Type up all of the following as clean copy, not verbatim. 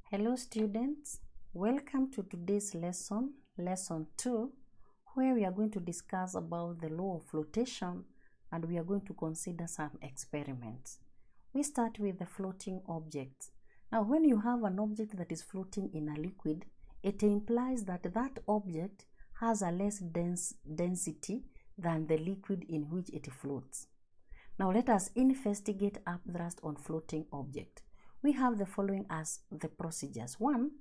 Hello students, welcome to today's lesson 2, where we are going to discuss about the law of flotation and we are going to consider some experiments. We start with the floating objects. Now when you have an object that is floating in a liquid, it implies that that object has a less density than the liquid in which it floats. Now let us investigate upthrust on floating object. We have the following as the procedures. 1.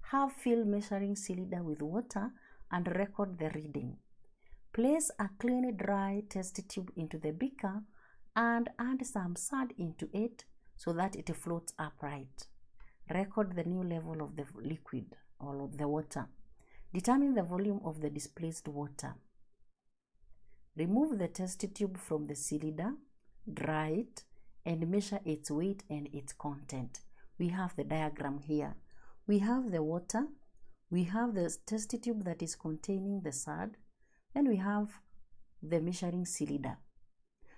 Have fill measuring cylinder with water and record the reading. Place a clean dry test tube into the beaker and add some sand into it so that it floats upright. Record the new level of the liquid or of the water. Determine the volume of the displaced water. Remove the test tube from the cylinder, dry it, and measure its weight and its content. We have the diagram here. We have the water, we have the test tube that is containing the sand, then we have the measuring cylinder.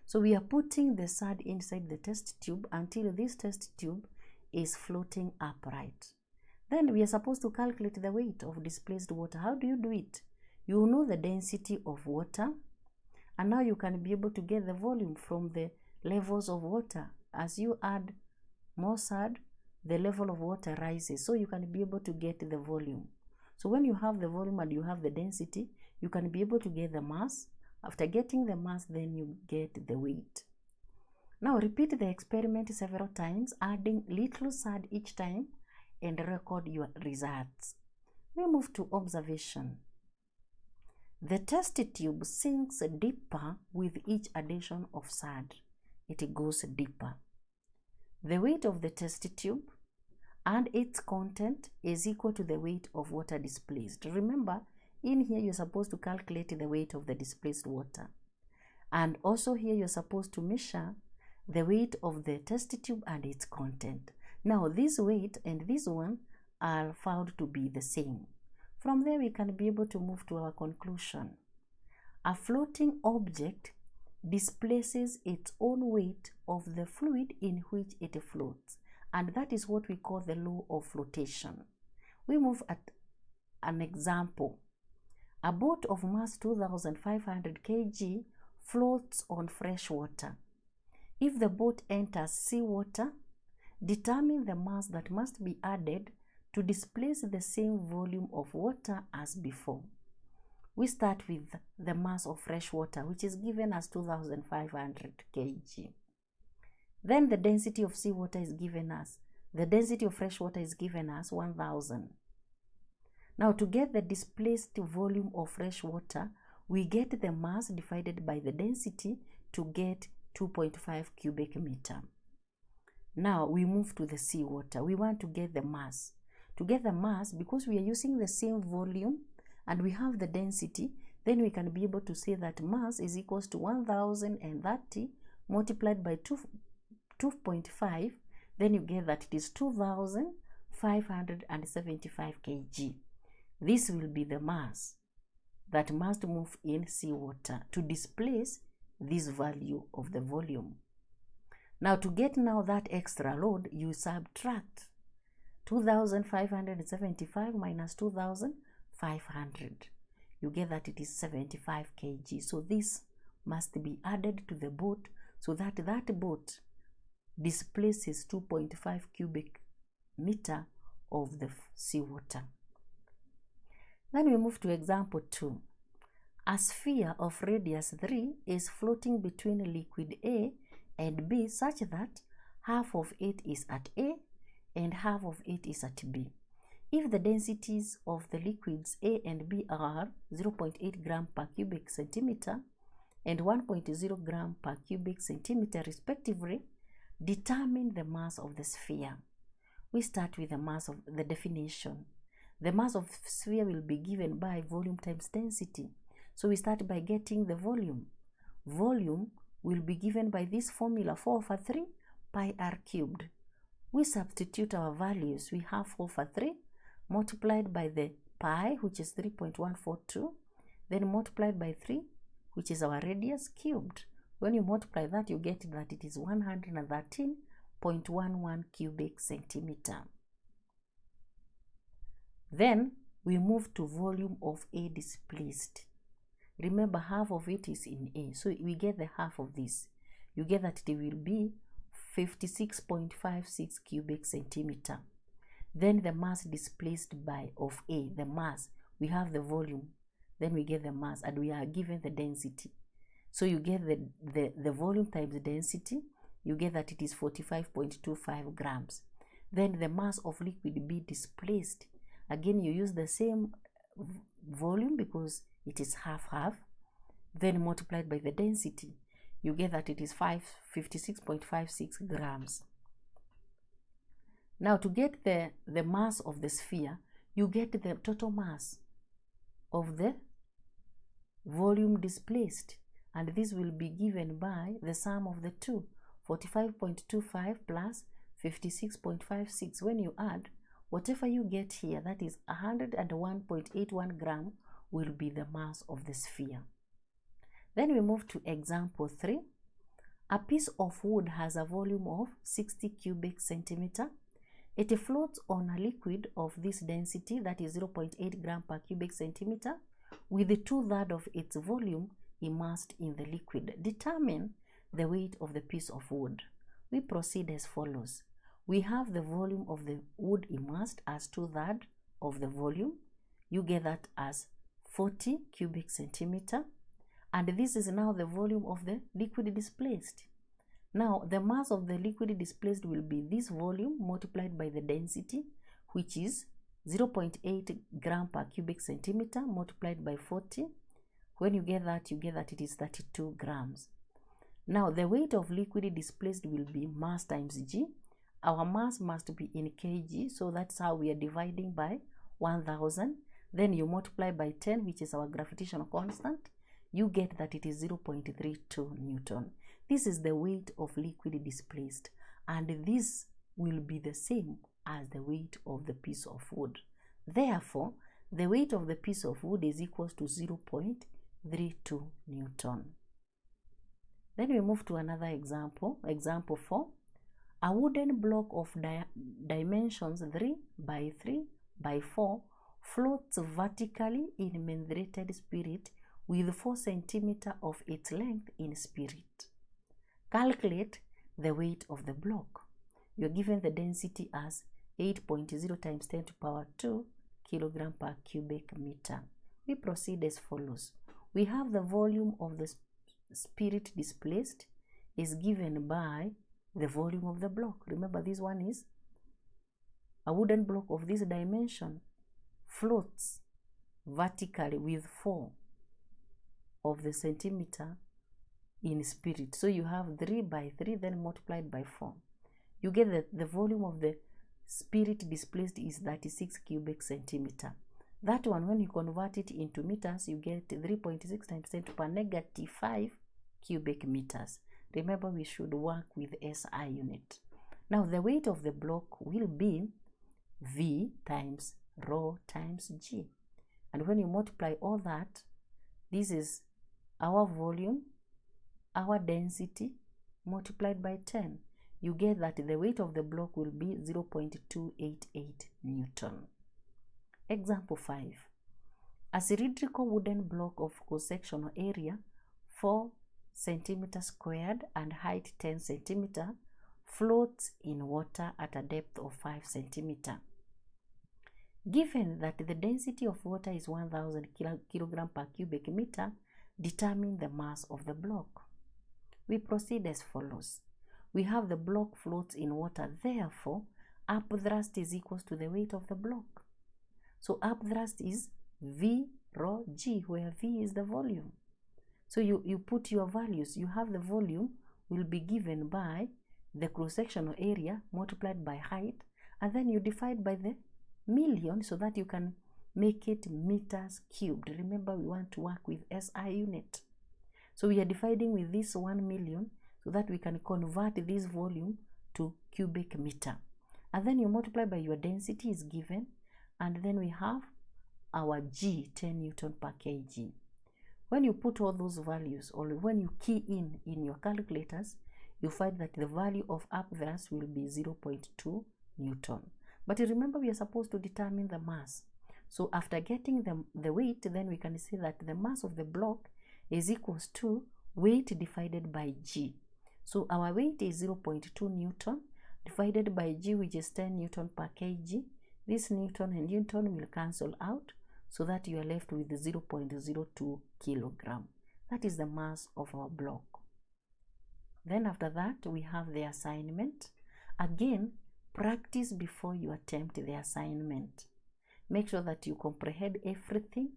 So we are putting the sand inside the test tube until this test tube is floating upright. Then we are supposed to calculate the weight of displaced water. How do you do it? You know the density of water, and now you can be able to get the volume from the levels of water. As you add more sand, the level of water rises, so you can be able to get the volume. So when you have the volume and you have the density, you can be able to get the mass. After getting the mass, then you get the weight. Now repeat the experiment several times, adding little sand each time and record your results. We move to observation. The test tube sinks deeper with each addition of sand. It goes deeper. The weight of the test tube and its content is equal to the weight of water displaced. Remember, in here you're supposed to calculate the weight of the displaced water. And also here you're supposed to measure the weight of the test tube and its content. Now this weight and this one are found to be the same. From there we can be able to move to our conclusion. A floating object displaces its own weight of the fluid in which it floats, and that is what we call the law of flotation. We move at an example. A boat of mass 2,500 kg floats on fresh water. If the boat enters seawater, determine the mass that must be added to displace the same volume of water as before. We start with the mass of fresh water, which is given as 2,500 kg. Then the density of seawater is given as, the density of fresh water is given as 1,000. Now to get the displaced volume of fresh water, we get the mass divided by the density to get 2.5 cubic meter. Now we move to the seawater. We want to get the mass. To get the mass, because we are using the same volume and we have the density, then we can be able to say that mass is equals to 1,030 multiplied by 2.5, then you get that it is 2,575 kg. This will be the mass that must move in seawater to displace this value of the volume. Now to get now that extra load, you subtract 2,575 minus 2,500. You get that it is 75 kg. So this must be added to the boat so that that boat displaces 2.5 cubic meter of the seawater. Then we move to example 2. A sphere of radius 3 is floating between liquid A and B such that half of it is at A and half of it is at B. If the densities of the liquids A and B are 0.8 gram per cubic centimeter and 1.0 gram per cubic centimeter respectively, determine the mass of the sphere. We start with the mass of the definition. The mass of sphere will be given by volume times density. So we start by getting the volume. Volume will be given by this formula 4/3 pi r cubed. We substitute our values. We have 4/3 multiplied by the pi, which is 3.142, then multiplied by 3, which is our radius, cubed. When you multiply that, you get that it is 113.11 cubic centimeter. Then we move to volume of A displaced. Remember, half of it is in A, so we get the half of this. You get that it will be 56.56 cubic centimeter. Then the mass displaced by of A, the mass, we have the volume, then we get the mass, and we are given the density. So you get the volume times the density, you get that it is 45.25 grams. Then the mass of liquid B displaced. Again, you use the same volume because it is half-half, then multiplied by the density. You get that it is 56.56 grams. Now, to get the mass of the sphere, you get the total mass of the volume displaced. And this will be given by the sum of the two, 45.25 plus 56.56. When you add, whatever you get here, that is 101.81 gram, will be the mass of the sphere. Then we move to example 3. A piece of wood has a volume of 60 cubic centimeter. It floats on a liquid of this density, that is 0.8 gram per cubic centimeter, with 2/3 of its volume immersed in the liquid. Determine the weight of the piece of wood. We proceed as follows. We have the volume of the wood immersed as 2/3 of the volume. You get that as 40 cubic centimeter. And this is now the volume of the liquid displaced. Now, the mass of the liquid displaced will be this volume multiplied by the density, which is 0.8 gram per cubic centimeter multiplied by 40. When you get that it is 32 grams. Now, the weight of liquid displaced will be mass times G. Our mass must be in kg, so that's how we are dividing by 1000. Then you multiply by 10, which is our gravitational constant. You get that it is 0.32 Newton. This is the weight of liquid displaced, and this will be the same as the weight of the piece of wood. Therefore, the weight of the piece of wood is equal to 0.32 Newton. Then we move to another example, example 4. A wooden block of dimensions 3 by 3 by 4 floats vertically in mentholated spirit with 4 centimeters of its length in spirit. Calculate the weight of the block. You are given the density as 8.0 times 10 to the power 2 kilogram per cubic meter. We proceed as follows. We have the volume of the spirit displaced is given by the volume of the block. Remember, this one is a wooden block of this dimension floats vertically with 4 of the centimeter in spirit. So you have 3 by 3, then multiplied by 4. You get that the volume of the spirit displaced is 36 cubic centimeter. That one, when you convert it into meters, you get 3.6 times 10 to the power negative 5 cubic meters. Remember, we should work with SI unit. Now, the weight of the block will be V times rho times G. And when you multiply all that, this is our volume, our density, multiplied by 10. You get that the weight of the block will be 0.288 Newton. Example 5. A cylindrical wooden block of cross-sectional area 4 centimeters squared and height 10 centimeter floats in water at a depth of 5 centimeter. Given that the density of water is 1000 kilogram per cubic meter, determine the mass of the block. We proceed as follows. We have the block floats in water, therefore upthrust is equal to the weight of the block. So upthrust is V rho G, where V is the volume. So you put your values. You have the volume will be given by the cross-sectional area multiplied by height, and then you divide by the million so that you can make it meters cubed. Remember, we want to work with SI unit. So we are dividing with this 1 million so that we can convert this volume to cubic meter. And then you multiply by your density is given, and then we have our G, 10 Newton per kg. When you put all those values, or when you key in your calculators, you find that the value of upthrust will be 0.2 Newton. But remember, we are supposed to determine the mass. So after getting the weight, then we can see that the mass of the block is equals to weight divided by G. So our weight is 0.2 Newton divided by G, which is 10 Newton per kg. This Newton and Newton will cancel out so that you are left with 0.02 kilogram. That is the mass of our block. Then after that, we have the assignment. Again, practice before you attempt the assignment. Make sure that you comprehend everything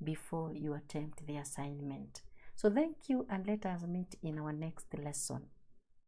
before you attempt the assignment. So thank you, and let us meet in our next lesson.